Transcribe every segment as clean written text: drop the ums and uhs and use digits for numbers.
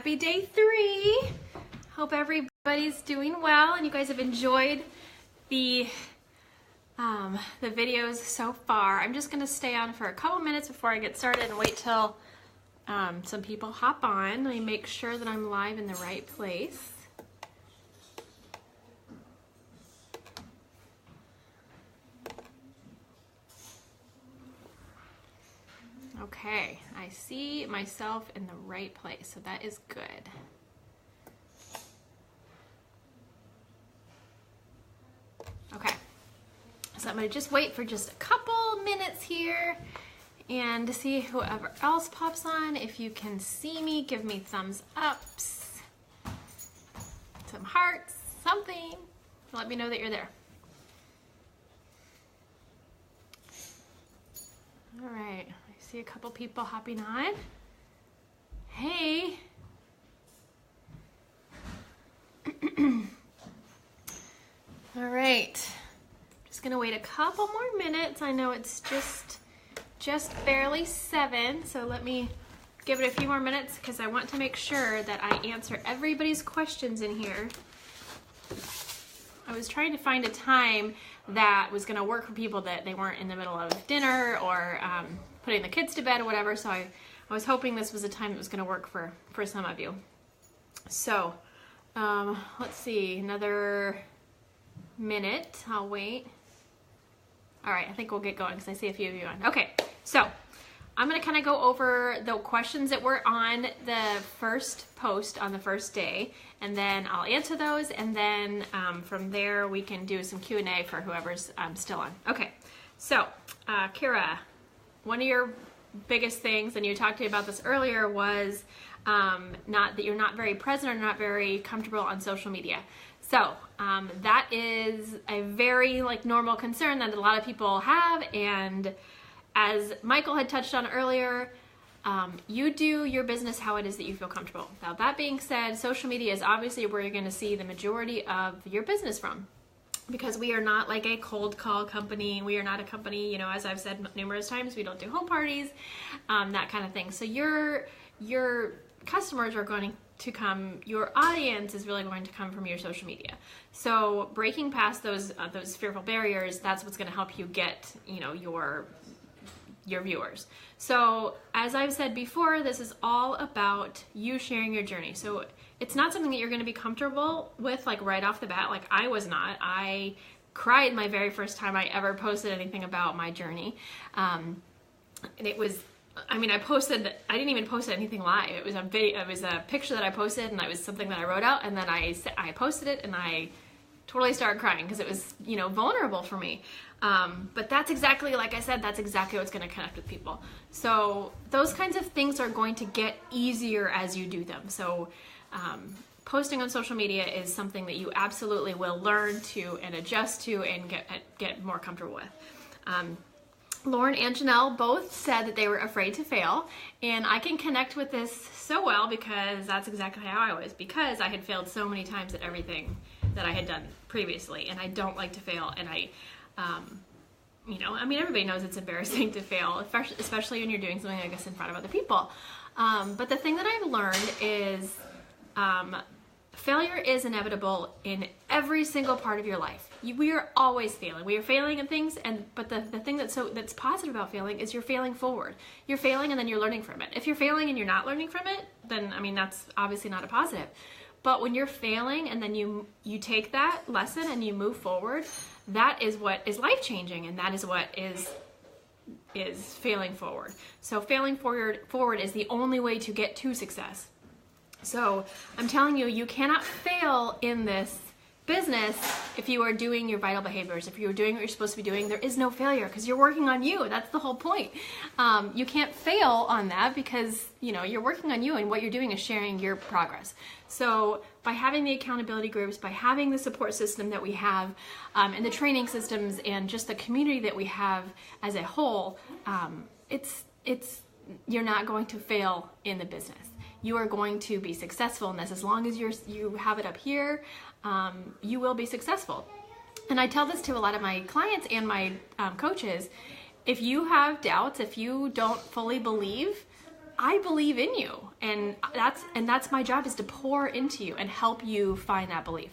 Happy day 3. Hope everybody's doing well and you guys have enjoyed the videos so far. I'm just going to stay on for a couple minutes before I get started and wait till some people hop on. Let me make sure that I'm live in the right place. Okay, I see myself in the right place, so that is good. Okay, so I'm going to just wait for just a couple minutes here and to see whoever else pops on. If you can see me, give me thumbs ups, some hearts, something. Let me know that you're there. All right. See a couple people hopping on. Hey. All right. Just gonna wait a couple more minutes. I know it's just barely 7, so let me give it a few more minutes because I want to make sure that I answer everybody's questions in here. I was trying to find a time that was gonna work for people that they weren't in the middle of dinner or putting the kids to bed or whatever, so I was hoping this was a time that was going to work for some of you. So, let's see, another minute, I'll wait. All right, I think we'll get going because I see a few of you on. Okay, so I'm going to kind of go over the questions that were on the first post on the first day, and then I'll answer those, and then from there we can do some Q&A for whoever's still on. Okay, so Kira, one of your biggest things, and you talked to me about this earlier, was not that you're not very present or not very comfortable on social media. So that is a very normal concern that a lot of people have, and as Michael had touched on earlier, you do your business how it is that you feel comfortable. Now that being said, social media is obviously where you're going to see the majority of your business from. Because we are not like a cold call company. We are not a company, as I've said numerous times, we don't do home parties, that kind of thing. So your customers are going to come, your audience is really going to come from your social media. So breaking past those fearful barriers, that's what's going to help you get, your viewers. So as I've said before, this is all about you sharing your journey. So it's not something that you're going to be comfortable with right off the bat. I was not. I cried my very first time I ever posted anything about my journey. And it was, I didn't even post anything live. It was a video, it was a picture that I posted, and it was something that I wrote out, and then I posted it, and I totally started crying because it was, vulnerable for me. But that's exactly, like I said, that's exactly what's going to connect with people. So those kinds of things are going to get easier as you do them. So posting on social media is something that you absolutely will learn to and adjust to and get more comfortable with. Lauren and Janelle both said that they were afraid to fail, and I can connect with this so well because that's exactly how I was, because I had failed so many times at everything that I had done previously, and I don't like to fail, and everybody knows it's embarrassing to fail, especially when you're doing something like this in front of other people. But the thing that I've learned is failure is inevitable in every single part of your life. We are always failing. We are failing in things, but the thing that's positive about failing is you're failing forward. You're failing and then you're learning from it. If you're failing and you're not learning from it, then that's obviously not a positive. But when you're failing and then you take that lesson and you move forward, that is what is life-changing, and that is what is failing forward. So failing forward is the only way to get to success. So I'm telling you, you cannot fail in this business if you are doing your vital behaviors. If you're doing what you're supposed to be doing, there is no failure because you're working on you. That's the whole point. You can't fail on that because you're working on you, and what you're doing is sharing your progress. So by having the accountability groups, by having the support system that we have, and the training systems, and just the community that we have as a whole, you're not going to fail in the business. You are going to be successful in this. As long as you have it up here, you will be successful. And I tell this to a lot of my clients and my coaches. If you have doubts, if you don't fully believe, I believe in you, and that's my job, is to pour into you and help you find that belief.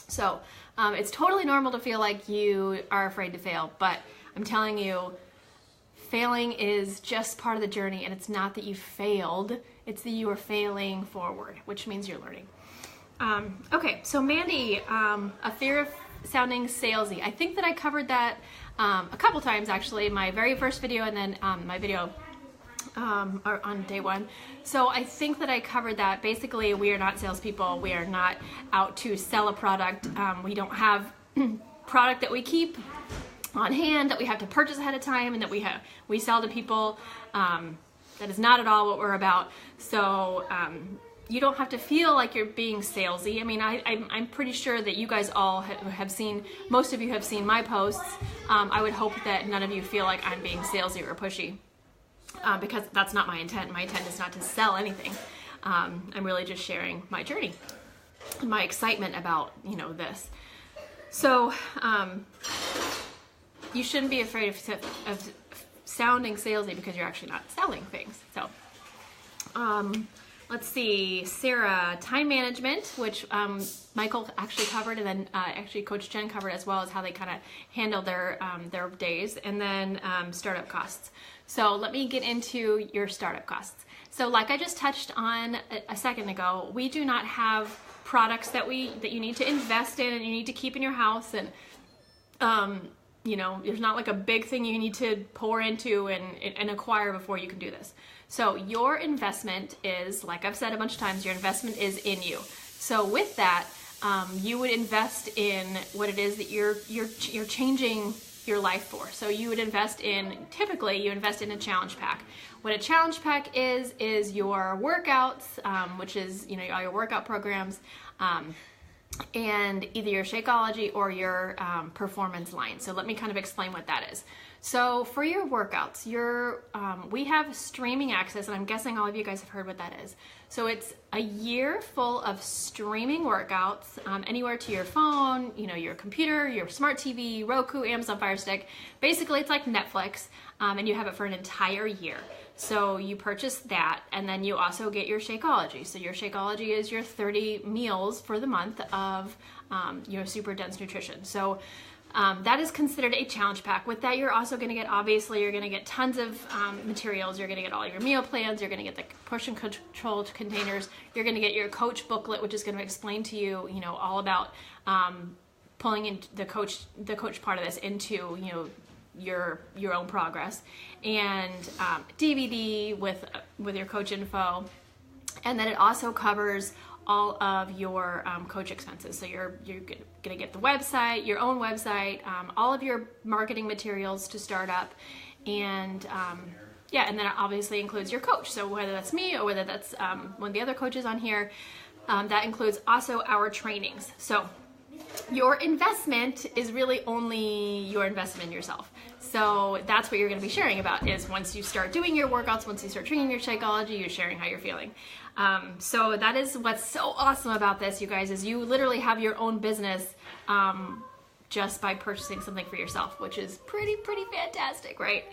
So it's totally normal to feel like you are afraid to fail, but I'm telling you, failing is just part of the journey, and it's not that you failed, it's that you are failing forward, which means you're learning. Okay, so Mandy, a fear of sounding salesy. I think that I covered that a couple times, actually, my very first video, and then my video on day one. So I think that I covered that. Basically, we are not salespeople. We are not out to sell a product. We don't have product that we keep on hand that we have to purchase ahead of time and that we sell to people. That is not at all what we're about. So you don't have to feel like you're being salesy. I mean, I'm pretty sure that you guys all have seen, most of you have seen my posts. I would hope that none of you feel like I'm being salesy or pushy. Because that's not my intent. My intent is not to sell anything. I'm really just sharing my journey and my excitement about, this. So you shouldn't be afraid of sounding salesy because you're actually not selling things. So let's see, Sarah, time management, which Michael actually covered, and then actually Coach Jen covered, as well as how they kind of handle their days, and then startup costs. So let me get into your startup costs. So like I just touched on a second ago, we do not have products that you need to invest in and you need to keep in your house, and there's not like a big thing you need to pour into and acquire before you can do this. So your investment is, like I've said a bunch of times, your investment is in you. So with that, you would invest in what it is that you're changing your life for. So you would typically you invest in a challenge pack. What a challenge pack is your workouts, which is, all your workout programs, and either your Shakeology or your performance line. So let me kind of explain what that is. So for your workouts, we have streaming access, and I'm guessing all of you guys have heard what that is. So it's a year full of streaming workouts, anywhere to your phone, your computer, your smart TV, Roku, Amazon Fire Stick. Basically, it's like Netflix, and you have it for an entire year. So you purchase that, and then you also get your Shakeology. So your Shakeology is your 30 meals for the month of your super dense nutrition. So that is considered a challenge pack. With that, you're also going to get, obviously, you're going to get tons of materials. You're going to get all your meal plans. You're going to get the portion controlled containers. You're going to get your coach booklet, which is going to explain to you, all about pulling in the coach part of this into, your own progress, and DVD with your coach info, and then it also covers all of your coach expenses. So you're gonna get the website, your own website, all of your marketing materials to start up, and and then it obviously includes your coach. So whether that's me or whether that's one of the other coaches on here, that includes also our trainings. So your investment is really only your investment in yourself. So that's what you're going to be sharing about, is once you start doing your workouts, once you start drinking your Shakeology, you're sharing how you're feeling. So that is what's so awesome about this, you guys, is you literally have your own business just by purchasing something for yourself, which is pretty fantastic, right?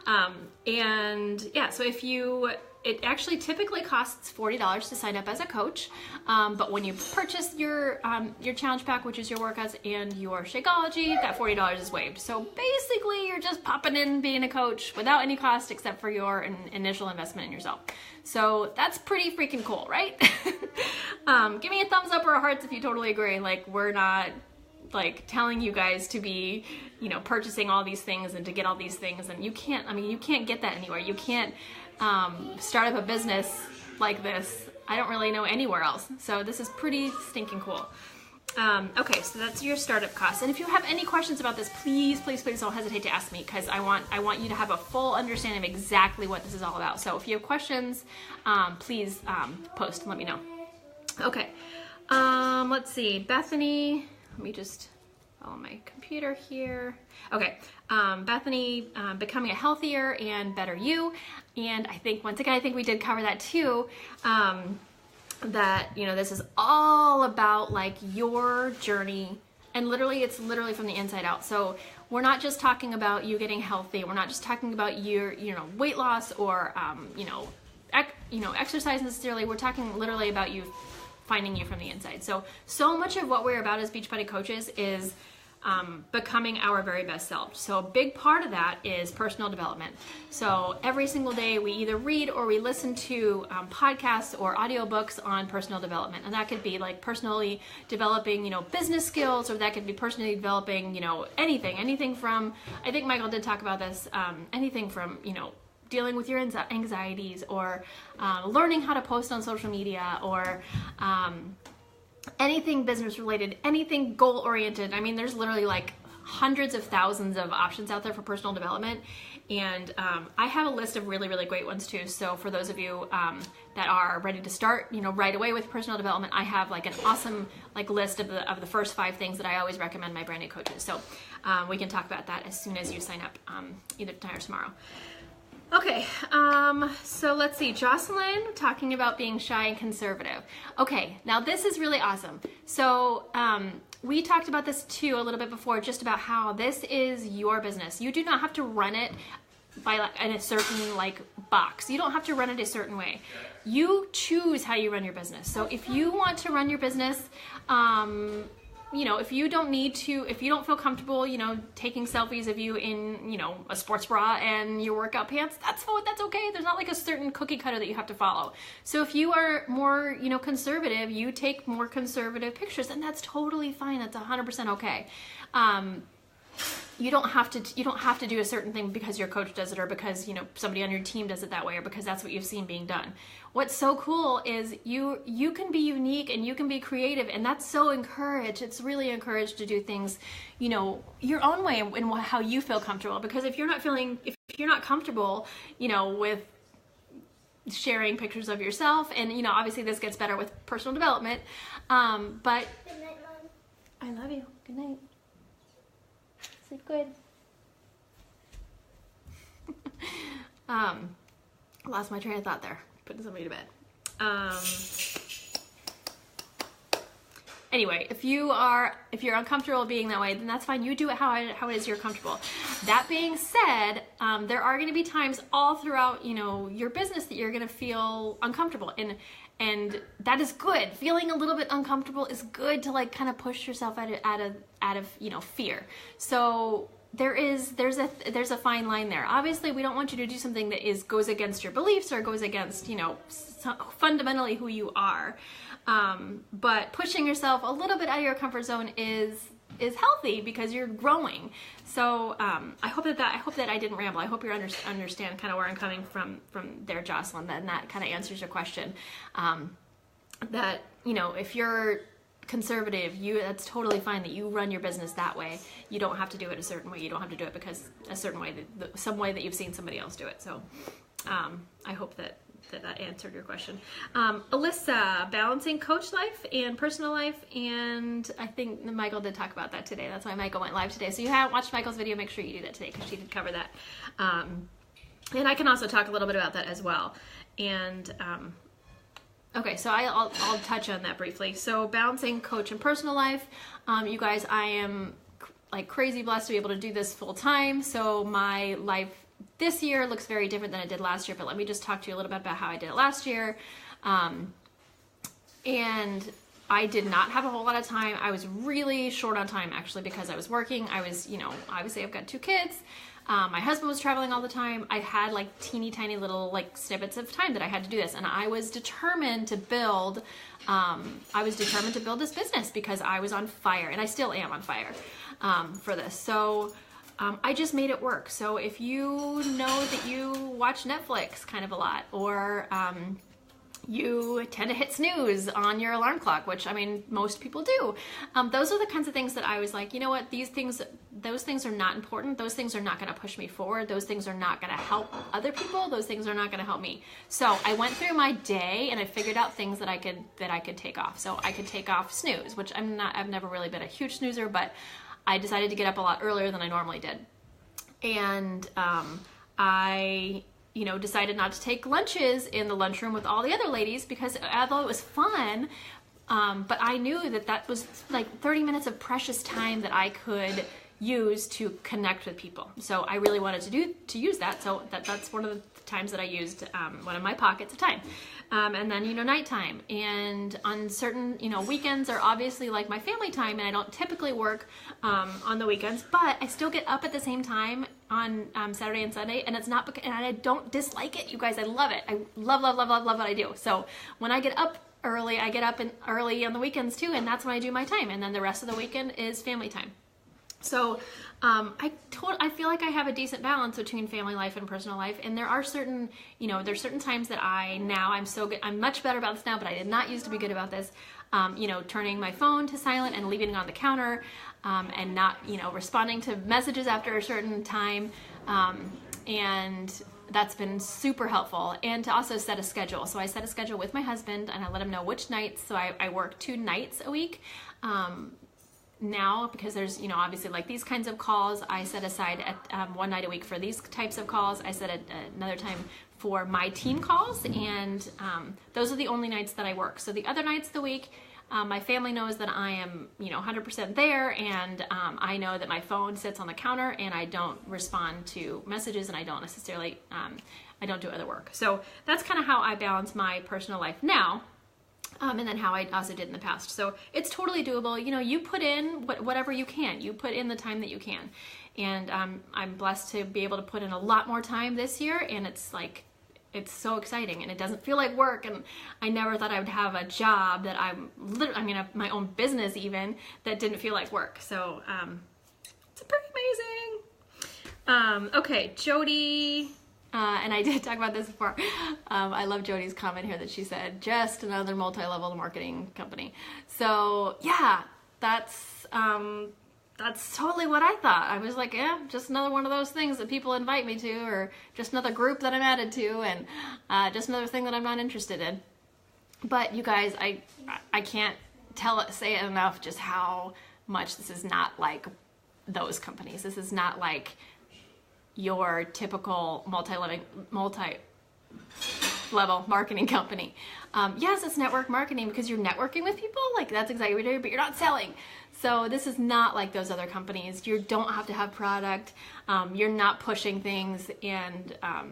So it actually typically costs $40 to sign up as a coach, but when you purchase your challenge pack, which is your workouts and your Shakeology, that $40 is waived. So basically, you're just popping in being a coach without any cost except for your initial investment in yourself. So that's pretty freaking cool, right? Give me a thumbs up or a hearts if you totally agree. Like, we're not telling you guys to be, purchasing all these things and to get all these things, and you can't get that anywhere. You can't start up a business like this. I don't really know anywhere else. So this is pretty stinking cool. Okay, so that's your startup costs. And if you have any questions about this, please don't hesitate to ask me, because I want you to have a full understanding of exactly what this is all about. So if you have questions, please post and let me know. Okay, let's see, Bethany. Let me just follow my computer here. Okay, Bethany, becoming a healthier and better you. And I think, once again, we did cover that too. That, this is all about your journey, and it's literally from the inside out. So we're not just talking about you getting healthy. We're not just talking about your, weight loss or, exercise necessarily. We're talking literally about you finding you from the inside. So much of what we're about as Beachbody coaches is becoming our very best self. So a big part of that is personal development. So every single day we either read or we listen to podcasts or audiobooks on personal development. And that could be like personally developing, business skills, or that could be personally developing, anything from, I think Michael did talk about this, anything from, dealing with your anxieties, or learning how to post on social media, or anything business related, anything goal oriented. I mean, there's literally like hundreds of thousands of options out there for personal development. And I have a list of really, really great ones too. So for those of you that are ready to start, right away with personal development, I have like an awesome list of the first 5 things that I always recommend my brand new coaches. So we can talk about that as soon as you sign up, either tonight or tomorrow. Okay, so let's see, Jocelyn talking about being shy and conservative. Okay, now this is really awesome. So we talked about this too a little bit before, just about how this is your business. You do not have to run it in a certain box. You don't have to run it a certain way. You choose how you run your business. So if you want to run your business, if you don't feel comfortable, taking selfies of you in, a sports bra and your workout pants, that's okay. There's not like a certain cookie cutter that you have to follow. So if you are more, conservative, you take more conservative pictures, and that's totally fine. That's 100% okay. You don't have to do a certain thing because your coach does it, or because somebody on your team does it that way, or because that's what you've seen being done. What's so cool is you can be unique and you can be creative, and that's so encouraged. It's really encouraged to do things your own way and how you feel comfortable. Because if you're not comfortable with sharing pictures of yourself, and obviously this gets better with personal development, but Good night, Mom. I love you. Good night. Sleep good. Lost my train of thought there, putting somebody to bed. Anyway, if you're uncomfortable being that way, then that's fine. You do it how it is you're comfortable. That being said, there are going to be times all throughout your business that you're going to feel uncomfortable, and that is good. Feeling a little bit uncomfortable is good to kind of push yourself out of fear. So there's a fine line there. Obviously, we don't want you to do something that goes against your beliefs, or goes against fundamentally who you are. But pushing yourself a little bit out of your comfort zone is healthy, because you're growing. So I hope that I didn't ramble. I hope you understand kind of where I'm coming from there, Jocelyn, and that kind of answers your question. That if you're conservative, that's totally fine that you run your business that way. You don't have to do it a certain way. You don't have to do it because a certain way, some way that you've seen somebody else do it. So I hope that answered your question. Alyssa, balancing coach life and personal life, and I think Michael did talk about that today. That's why Michael went live today. So you haven't watched Michael's video, make sure you do that today, because she did cover that. And I can also talk a little bit about that as well. And okay, so I'll touch on that briefly. So balancing coach and personal life, you guys, I am crazy blessed to be able to do this full time. So my life this year looks very different than it did last year, but let me just talk to you a little bit about how I did it last year. And I did not have a whole lot of time. I was really short on time, actually, because I was working. I was, obviously I've got 2 kids. My husband was traveling all the time. I had teeny tiny little snippets of time that I had to do this. And I was determined to build, this business, because I was on fire, and I still am on fire for this. So I just made it work. So if you know that you watch Netflix kind of a lot, or you tend to hit snooze on your alarm clock, which most people do. Those are the kinds of things that I was like, you know what, those things are not important. Those things are not going to push me forward. Those things are not going to help other people. Those things are not going to help me. So I went through my day and I figured out things that I could take off. So I could take off snooze, which I've never really been a huge snoozer, but I decided to get up a lot earlier than I normally did. And I decided not to take lunches in the lunchroom with all the other ladies, because although it was fun, but I knew that was 30 minutes of precious time that I could, use to connect with people. So I really wanted to use that. So that's one of the times that I used one of my pockets of time. And then, nighttime. And on certain, weekends are obviously like my family time, and I don't typically work on the weekends, but I still get up at the same time on Saturday and Sunday, and it's not because, and I don't dislike it, you guys. I love it. I love what I do. So when I get up early, I get up early on the weekends too, and that's when I do my time. And then the rest of the weekend is family time. So I feel like I have a decent balance between family life and personal life, and there are certain, there's certain times that I'm so good. I'm much better about this now, but I did not used to be good about this. Turning my phone to silent and leaving it on the counter, and not, responding to messages after a certain time, and that's been super helpful. And to also set a schedule. So I set a schedule with my husband, and I let him know which nights. So I work 2 nights a week. Now, because there's, obviously like these kinds of calls, I set aside at 1 night a week for these types of calls. I set another time for my team calls, and those are the only nights that I work. So the other nights of the week, my family knows that I am, 100% there, and I know that my phone sits on the counter, and I don't respond to messages, and I don't necessarily, I don't do other work. So that's kind of how I balance my personal life now. And then how I also did in the past. So it's totally doable. You put in whatever you can. You put in the time that you can. And I'm blessed to be able to put in a lot more time this year. And it's so exciting. And it doesn't feel like work. And I never thought I would have a job that my own business even, that didn't feel like work. So it's pretty amazing. Okay, Jody... and I did talk about this before. I love Jody's comment here that she said, just another multi-level marketing company. So yeah, that's totally what I thought. I was like, yeah, just another one of those things that people invite me to, or just another group that I'm added to, and just another thing that I'm not interested in. But you guys, I can't say it enough just how much this is not like those companies. This is not like your typical multi-level marketing company. Yes, it's network marketing because you're networking with people, like that's exactly what you're doing, but you're not selling. So this is not like those other companies. You don't have to have product. You're not pushing things. And I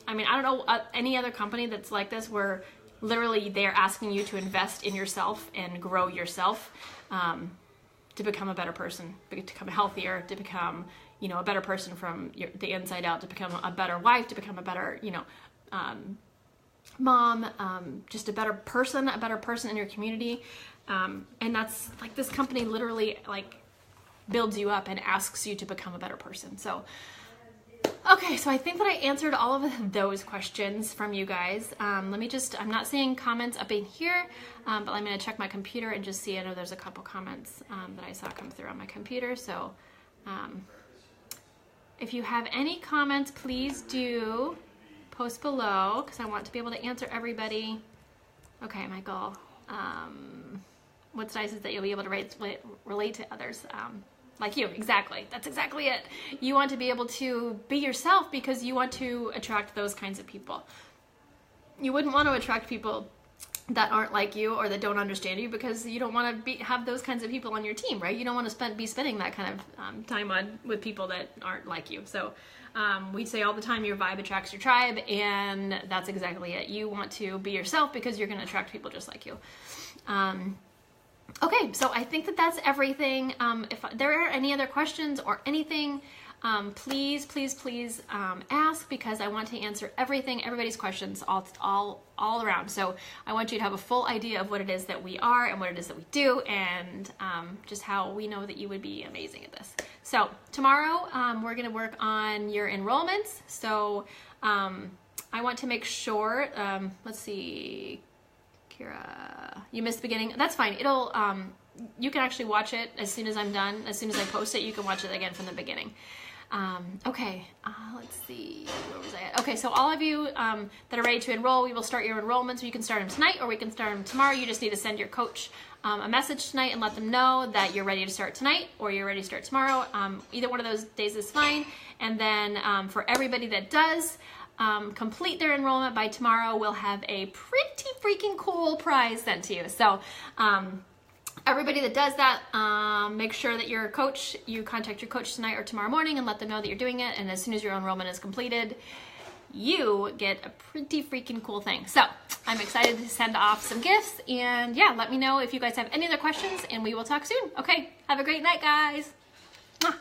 don't know any other company that's like this, where literally they're asking you to invest in yourself and grow yourself, to become a better person, to become healthier, to become a better person from the inside out, to become a better wife, to become a better, mom, just a better person in your community. And that's like, this company literally like builds you up and asks you to become a better person. So, okay, so I think that I answered all of those questions from you guys. I'm not seeing comments up in here, but I'm going to check my computer and just see. I know there's a couple comments that I saw come through on my computer. So, if you have any comments, please do post below, because I want to be able to answer everybody. Okay, Michael. What's nice is that you'll be able to relate to others like you. Exactly. That's exactly it. You want to be able to be yourself because you want to attract those kinds of people. You wouldn't want to attract people that aren't like you or that don't understand you, because you don't want to have those kinds of people on your team, right? You don't want to be spending that kind of time with people that aren't like you. So we say all the time, your vibe attracts your tribe, and that's exactly it. You want to be yourself because you're going to attract people just like you. Okay, so I think that that's everything. If there are any other questions or anything, please ask, because I want to answer everybody's questions all around. So I want you to have a full idea of what it is that we are and what it is that we do, and just how we know that you would be amazing at this. So tomorrow we're going to work on your enrollments. So I want to make sure, let's see, Kira, you missed the beginning. That's fine. It'll, you can actually watch it as soon as I'm done. As soon as I post it, you can watch it again from the beginning. Okay, let's see, where was I at? Okay, so all of you that are ready to enroll, we will start your enrollments. You can start them tonight, or we can start them tomorrow. You just need to send your coach a message tonight and let them know that you're ready to start tonight, or you're ready to start tomorrow. Either one of those days is fine. And then for everybody that does complete their enrollment by tomorrow, we'll have a pretty freaking cool prize sent to you. So everybody that does that, make sure that you contact your coach tonight or tomorrow morning and let them know that you're doing it. And as soon as your enrollment is completed, you get a pretty freaking cool thing. So I'm excited to send off some gifts, and yeah, let me know if you guys have any other questions, and we will talk soon. Okay, have a great night, guys. Mwah.